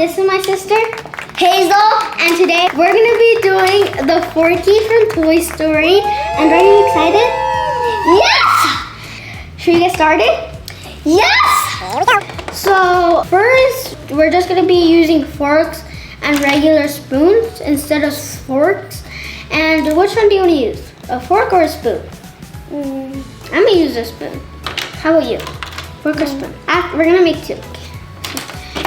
this is my sister, Hazel, and today we're gonna be doing the Forky from Toy Story. And are you excited? Yes! Should we get started? Yes! So first, we're just gonna be using forks and regular spoons instead of forks. And which one do you want to use? A fork or a spoon? I'm gonna use a spoon. How about you? Fork or spoon? We're gonna make two.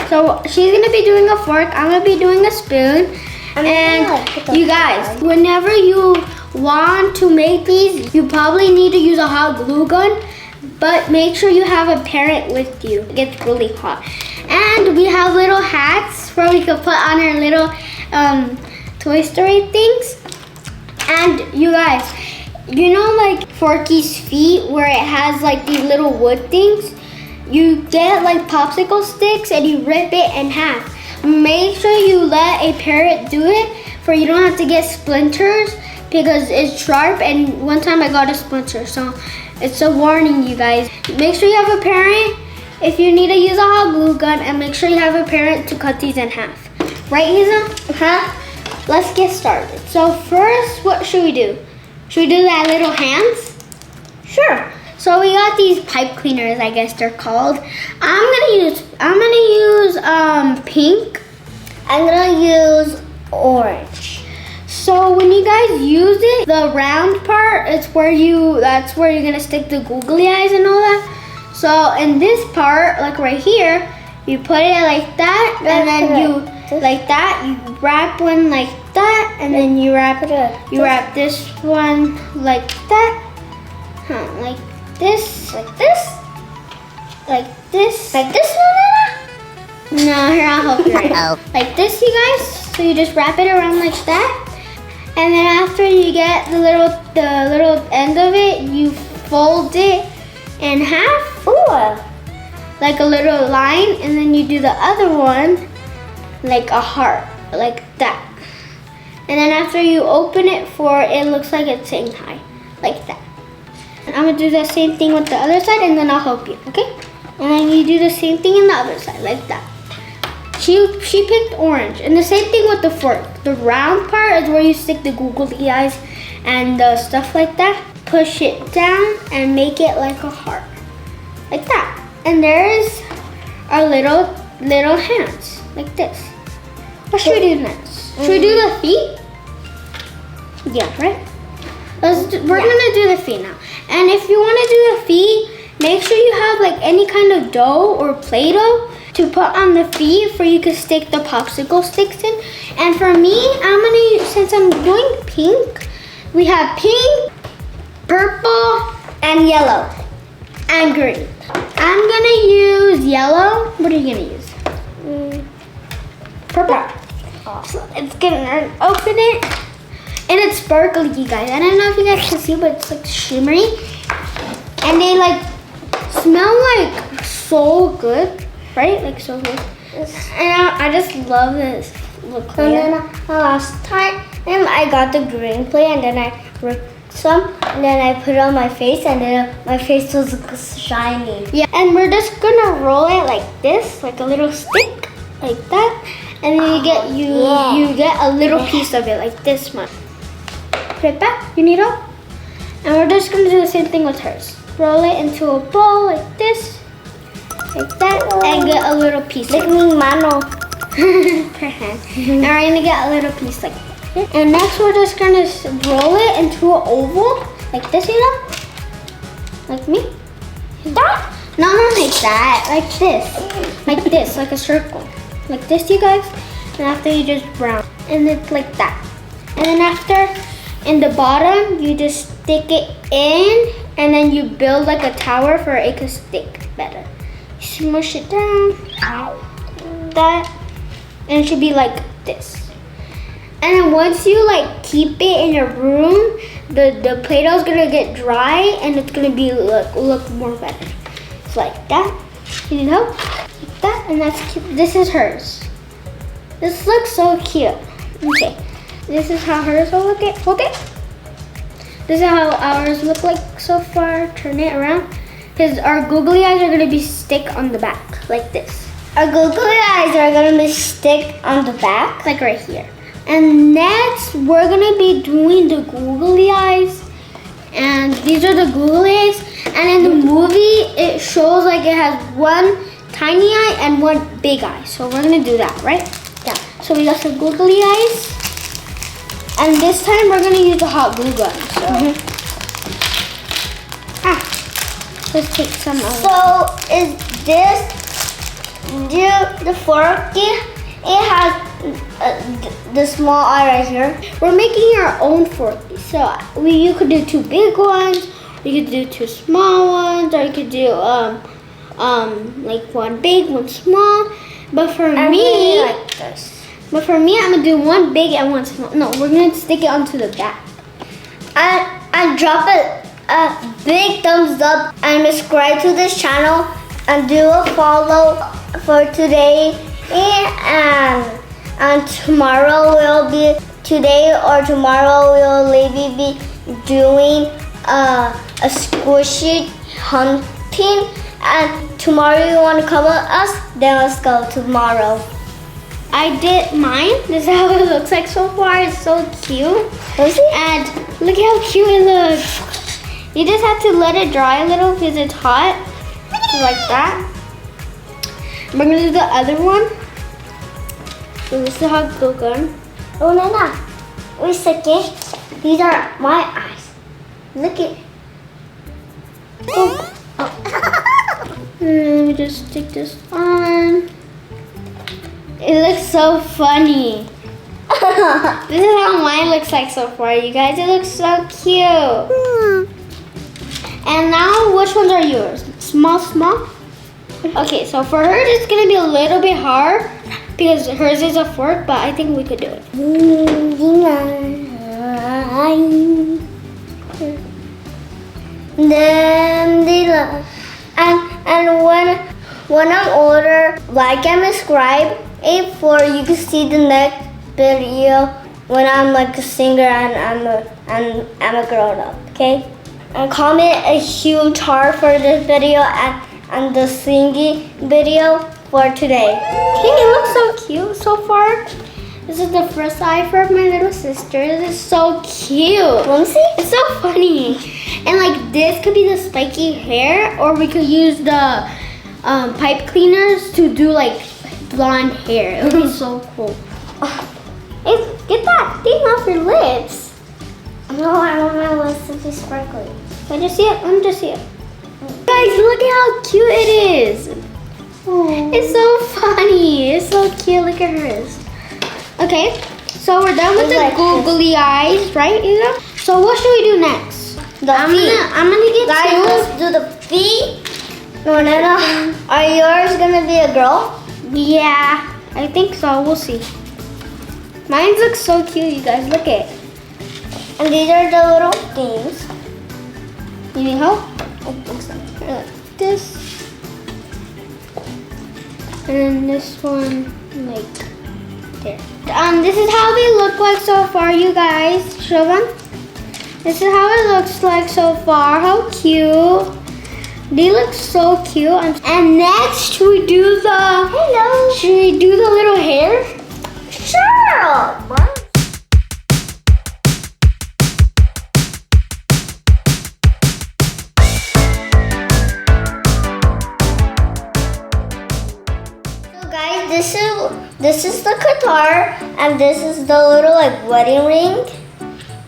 So she's gonna be doing a fork, I'm gonna be doing a spoon. And you guys, whenever you want to make these, you probably need to use a hot glue gun, but make sure you have a parent with you. It gets really hot. And we have little hats where we can put on our little Toy Story things. And you guys, you know like Forky's feet where it has like these little wood things? You get like popsicle sticks and you rip it in half. Make sure you let a parent do it for you don't have to get splinters because it's sharp, and one time I got a splinter, so it's a warning, you guys. Make sure you have a parent if you need to use a hot glue gun, and make sure you have a parent to cut these in half. Right, Hazel? Let's get started. So first, what should we do? Should we do that little hands? Sure. So we got these pipe cleaners, I guess they're called. I'm gonna use pink. I'm gonna use orange. So when you guys use it, the round part is that's where you're gonna stick the googly eyes and all that. So in this part, like right here, you put it like that, and then you like that. You wrap one like that, and then you wrap this one like that, like this, like this, like this, like this. No, here I'll help you. Right. Like this, you guys. So you just wrap it around like that, and then after you get the little end of it, you fold it in half. Ooh. Like a little line, and then you do the other one like a heart, like that. And then after you open it it looks like it's saying hi, like that. And I'm gonna do the same thing with the other side, and then I'll help you, okay? And then you do the same thing in the other side, like that. She picked orange, and the same thing with the fork. The round part is where you stick the googly eyes and the stuff like that. Push it down and make it like a heart, like that. And there's our little hands, like this. What should we do next? Should we do the feet? Yeah, right? We're gonna do the feet now. And if you wanna do the feet, make sure you have like any kind of dough or Play-Doh to put on the feet you can stick the popsicle sticks in. And for me, since I'm doing pink, we have pink, purple, and yellow, and green. I'm gonna use yellow. What are you gonna use? Purple. So it's gonna open it, and it's sparkly, you guys. I don't know if you guys can see, but it's like shimmery, and they like smell like so good, right? Like so good. And I just love this look. And then last time I got the green play, and then I ripped some, and then I put it on my face, and then my face was shiny. Yeah, and we're just gonna roll it like this, like a little stick, like that, and then you get a little piece of it, like this much. Put it back. You need help? And we're just gonna do the same thing with hers. Roll it into a ball like this, like that, and get a little piece. Like mi mano. Her hand. Now we're gonna get a little piece like that. And next we're just gonna roll it into an oval, like this, you know? Like me? That? No, not like that, like this. Like this, like a circle. Like this, you guys. And after you just brown. And it's like that. And then after, in the bottom, you just stick it in, and then you build like a tower for it to stick better. You smush it down, that, and it should be like this. And then once you like keep it in your room, the Play-Doh is gonna get dry, and it's gonna be look more better. It's like that. You need help? Like that, and that's cute. This is hers. This looks so cute. Okay, this is how hers will look. Hold it. This is how ours look like so far. Turn it around, because our googly eyes are gonna be stick on the back like this. our googly eyes are gonna be stick on the back, like right here. And next, we're gonna be doing the googly eyes. And these are the googly eyes. And in the movie, it shows like it has one tiny eye and one big eye. So we're gonna do that, right? Yeah. So we got some googly eyes. And this time we're gonna use the hot glue gun. So, let's take some of it. So is this the Forky? It has the small eye right here. We're making our own Forky. So you could do 2 big ones, you could do 2 small ones, or you could do like 1 big, 1 small. But for me, really like this. But for me, I'm gonna do 1 big and 1 small. No, we're gonna stick it onto the back. And drop a big thumbs up and subscribe to this channel and do a follow for today. And tomorrow we'll maybe be doing a squishy hunting. And tomorrow you want to come with us? Then let's go tomorrow. I did mine. This is how it looks like so far. It's so cute. And look how cute it looks. You just have to let it dry a little because it's hot. Like that. We're going to do the other one. So this is the hot glue gun. Oh, Nana. Wait a second. These are my eyes. Look it. Oh. Let me just stick this on. It looks so funny. This is how mine looks like so far, you guys. It looks so cute. And now, which ones are yours? Small? Okay, so for hers, it's going to be a little bit hard because hers is a fork, but I think we could do it. And when I'm older, like and subscribe for you can see the next video when I'm like a singer and I'm a grown up, okay? And comment a huge heart for this video and the singing video for today. Okay, it looks so cute so far. This is the first eye for my little sister. This is so cute. Let me see. It's so funny. And like this could be the spiky hair, or we could use the pipe cleaners to do like blonde hair. It would be so cool. Hey, get that thing off your lips. No, I want my lips to be sparkly. Let me just see it. Let me just see it. Guys, look at how cute it is. Aww. It's so funny. It's so cute. Look at hers. Okay, so we're done with the googly eyes, right, Ida? So what should we do next? I'm gonna get let's do the feet. No. Are yours gonna be a girl? Yeah, I think so. We'll see. Mine looks so cute, you guys. Look at it. And these are the little things. You need help? Like this. And then this one, like there. This is how they look like so far, you guys. Show them. This is how it looks like so far. How cute. They look so cute. And next, should we do the little hair? Sure. This is the guitar, and this is the little like wedding ring,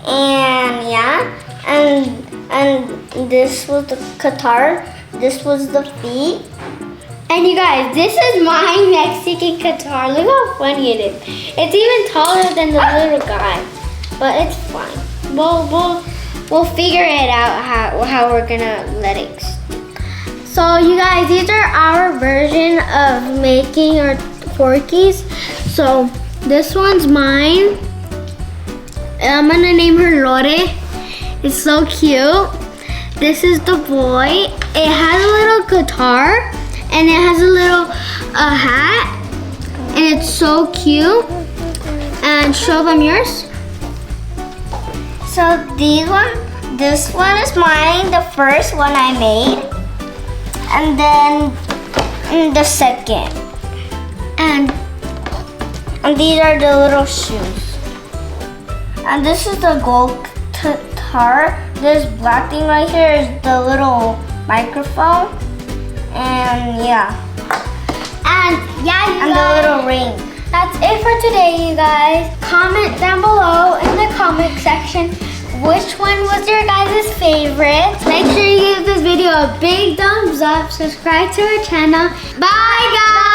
and yeah, and this was the guitar, this was the feet, and you guys, this is my Mexican guitar. Look how funny it is. It's even taller than the little guy, but it's fine. We'll figure it out how we're gonna let it stick. So you guys, these are our version of making our Forkies. So this one's mine. I'm gonna name her Lore. It's so cute. This is the boy. It has a little guitar and it has a little hat, and it's so cute. And show them yours. So this one is mine, the first one I made, and then the second. And these are the little shoes. And this is the gold guitar. This black thing right here is the little microphone. And yeah. And the little ring. That's it for today, you guys. Comment down below in the comment section which one was your guys' favorite. Make sure you give this video a big thumbs up. Subscribe to our channel. Bye, guys.